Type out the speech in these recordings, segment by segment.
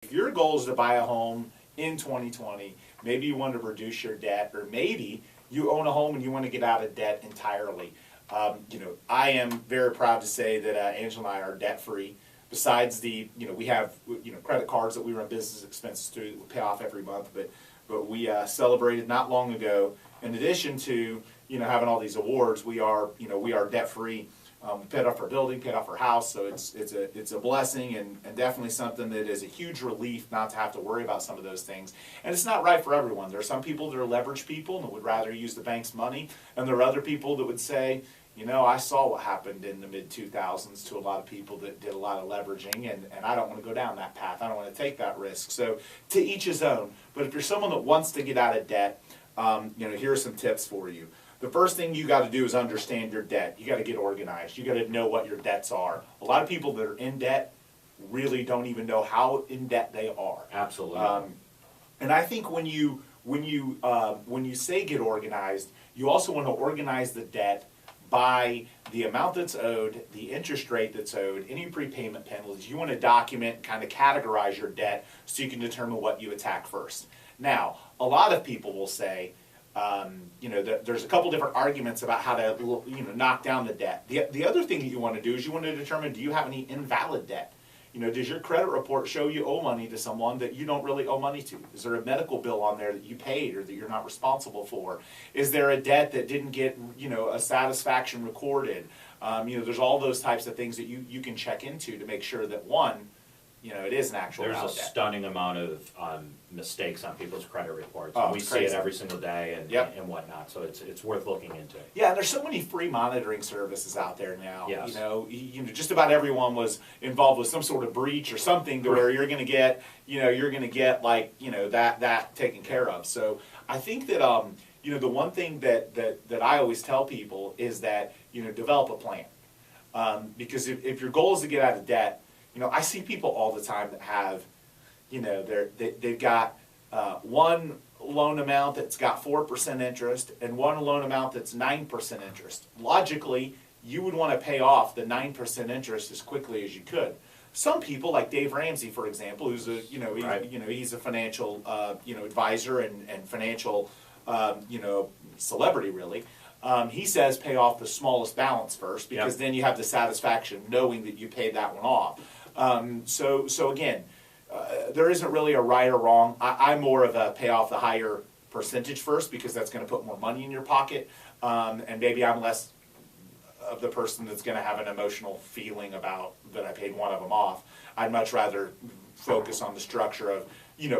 If your goal is to buy a home in 2020, maybe you want to reduce your debt, or maybe you own a home and you want to get out of debt entirely. I am very proud to say that Angela and I are debt free. Besides we have credit cards that we run business expenses through that we pay off every month, but we celebrated not long ago. In addition to having all these awards, we are debt free. We paid off our building, paid off our house, so it's a blessing and definitely something that is a huge relief not to have to worry about some of those things. And it's not right for everyone. There are some people that are leveraged people and would rather use the bank's money, and there are other people that would say, I saw what happened in the mid-2000s to a lot of people that did a lot of leveraging, and I don't want to go down that path. I don't want to take that risk. So to each his own. But if you're someone that wants to get out of debt, here are some tips for you. The first thing you got to do is understand your debt. You got to get organized. You got to know what your debts are. A lot of people that are in debt really don't even know how in debt they are. Absolutely. And I think when you say get organized, you also want to organize the debt by the amount that's owed, the interest rate that's owed, any prepayment penalties. You want to document, kind of categorize your debt so you can determine what you attack first. Now, a lot of people will say, there's a couple different arguments about how to knock down the debt. The other thing that you want to do is you want to determine, do you have any invalid debt? Does your credit report show you owe money to someone that you don't really owe money to? Is there a medical bill on there that you paid or that you're not responsible for? Is there a debt that didn't get a satisfaction recorded? There's all those types of things that you can check into to make sure that one, it is an actual There's a debt. stunning amount of mistakes on people's credit reports. Oh, We it's see crazy. it every single day and, Yep. and whatnot, so it's worth looking into. Yeah, and there's so many free monitoring services out there now. Yes. Just about everyone was involved with some sort of breach or something to where you're going to get, that taken care of. So I think that the one thing that I always tell people is that develop a plan, because if your goal is to get out of debt, I see people all the time that have, they've got one loan amount that's got 4% interest and one loan amount that's 9% interest. Logically, you would want to pay off the 9% interest as quickly as you could. Some people, like Dave Ramsey, for example, who's he's a financial advisor and financial celebrity really. He says pay off the smallest balance first because then you have the satisfaction knowing that you paid that one off. So again, there isn't really a right or wrong. I'm more of a pay off the higher percentage first because that's going to put more money in your pocket, and maybe I'm less of the person that's going to have an emotional feeling about that I paid one of them off. I'd much rather focus on the structure of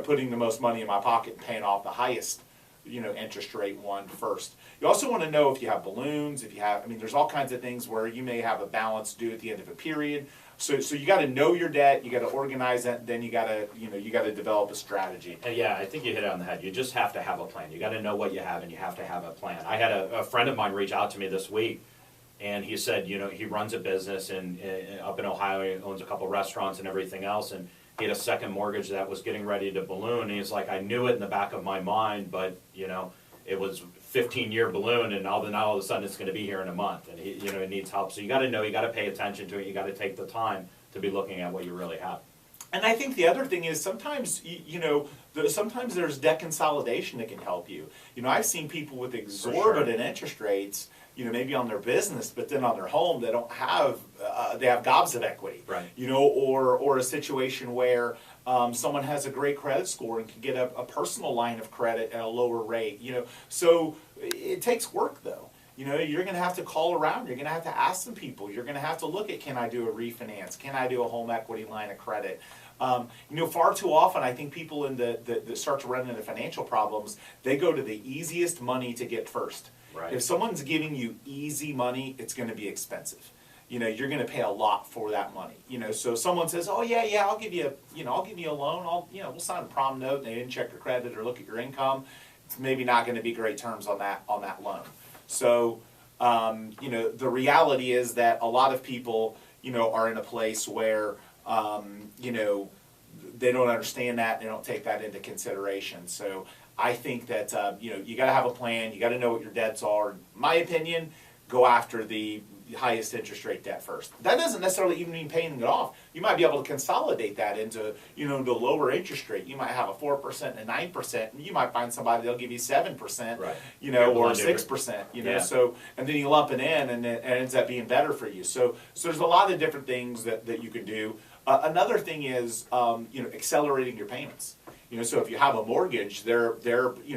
putting the most money in my pocket and paying off the highest interest rate one first. You also want to know if you have balloons, there's all kinds of things where you may have a balance due at the end of a period. So you got to know your debt, you got to organize it, then you got to develop a strategy. Yeah, I think you hit it on the head. You just have to have a plan. You got to know what you have, and you have to have a plan. I had a friend of mine reach out to me this week, and he said, he runs a business up in Ohio. He owns a couple restaurants and everything else, and he had a second mortgage that was getting ready to balloon. And he's like, I knew it in the back of my mind, but it was 15-year balloon, and now all of a sudden it's going to be here in a month, and he needs help. So you got to know, you got to pay attention to it. You got to take the time to be looking at what you really have. And I think the other thing is sometimes sometimes there's debt consolidation that can help you. I've seen people with exorbitant interest rates, maybe on their business, but then on their home they don't have they have gobs of equity. Right. Or a situation where someone has a great credit score and can get a personal line of credit at a lower rate. So it takes work though. You're going to have to call around. You're going to have to ask some people. You're going to have to look at, can I do a refinance? Can I do a home equity line of credit? Far too often, I think people that start to run into financial problems, they go to the easiest money to get first. Right. If someone's giving you easy money, it's going to be expensive. You're going to pay a lot for that money. So if someone says, "Oh yeah, I'll give you a loan. We'll sign a prom note." And they didn't check your credit or look at your income. It's maybe not going to be great terms on that loan. So, the reality is that a lot of people, are in a place where, they don't understand that. They don't take that into consideration. So I think that, you got to have a plan. You got to know what your debts are. In my opinion, go after the highest interest rate debt first. That doesn't necessarily even mean paying it off. You might be able to consolidate that into, the lower interest rate. You might have a 4% and a 9%, and you might find somebody that'll give you 7%, Right. Or 6%, Yeah. So, and then you lump it in, and it ends up being better for you. So there's a lot of different things that you can do. Another thing is, accelerating your payments. So if you have a mortgage, there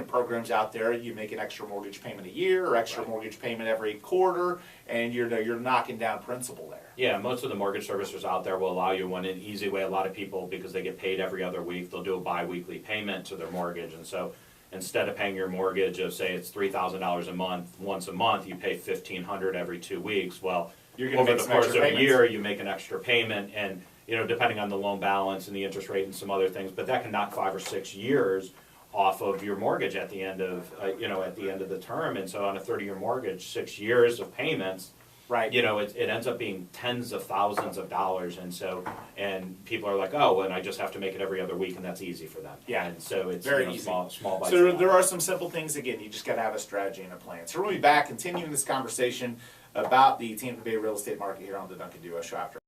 programs out there. You make an extra mortgage payment a year or extra mortgage payment every quarter, and you're knocking down principal there. Yeah, most of the mortgage servicers out there will allow you one an easy way. A lot of people, because they get paid every other week, they'll do a bi-weekly payment to their mortgage, and so instead of paying your mortgage of, say, it's $3,000 a month, once a month, you pay $1,500 every 2 weeks. Well, You're gonna over make the some course extra of a payments. year, you make an extra payment, and depending on the loan balance and the interest rate and some other things, but that can knock 5 or 6 years off of your mortgage at the end of at the end of the term. And so on a 30-year mortgage, 6 years of payments, Right. it ends up being tens of thousands of dollars. And people are like, oh, and I just have to make it every other week, and that's easy for them. Yeah. And so it's Very easy. small bites. So of there that. are some simple things. Again, you just got to have a strategy and a plan. So we'll be back continuing this conversation about the Tampa Bay real estate market here on the Duncan Duo Show after.